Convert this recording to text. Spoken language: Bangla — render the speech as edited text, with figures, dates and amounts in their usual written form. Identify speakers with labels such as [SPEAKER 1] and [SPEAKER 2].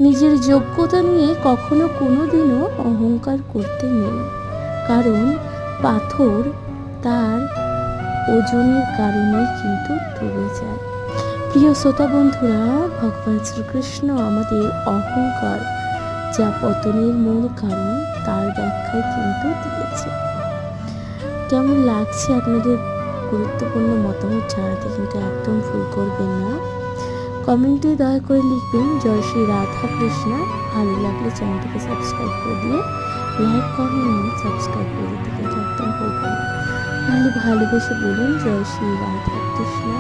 [SPEAKER 1] নিজের যোগ্যতা নিয়ে কখনো কোনোদিনও অহংকার করতে নেই, কারণ পাথর তার ওজনের কারণে কিন্তু ডুবে যায়। প্রিয় শ্রোতা বন্ধুরা, ভগবান শ্রীকৃষ্ণ আমাদের অহংকার যা পতনের মূল কারণ তার ব্যাখ্যায় কিন্তু দিয়েছে। কেমন লাগছে আপনাদের গুরুত্বপূর্ণ মতামত জানাতে কিন্তু একদম ভুল করবেন না। কমেন্টে দয়া করে লিখবেন জয় শ্রী রাধা কৃষ্ণা। ভালো লাগলে চ্যানেলটিকে সাবস্ক্রাইব করে দিয়ে লাইক কমেন্ট সাবস্ক্রাইব করে দিতে কিন্তু একদম ভুলবেন না। তাহলে ভালোবেসে বলুন জয় শ্রী রাধা কৃষ্ণা।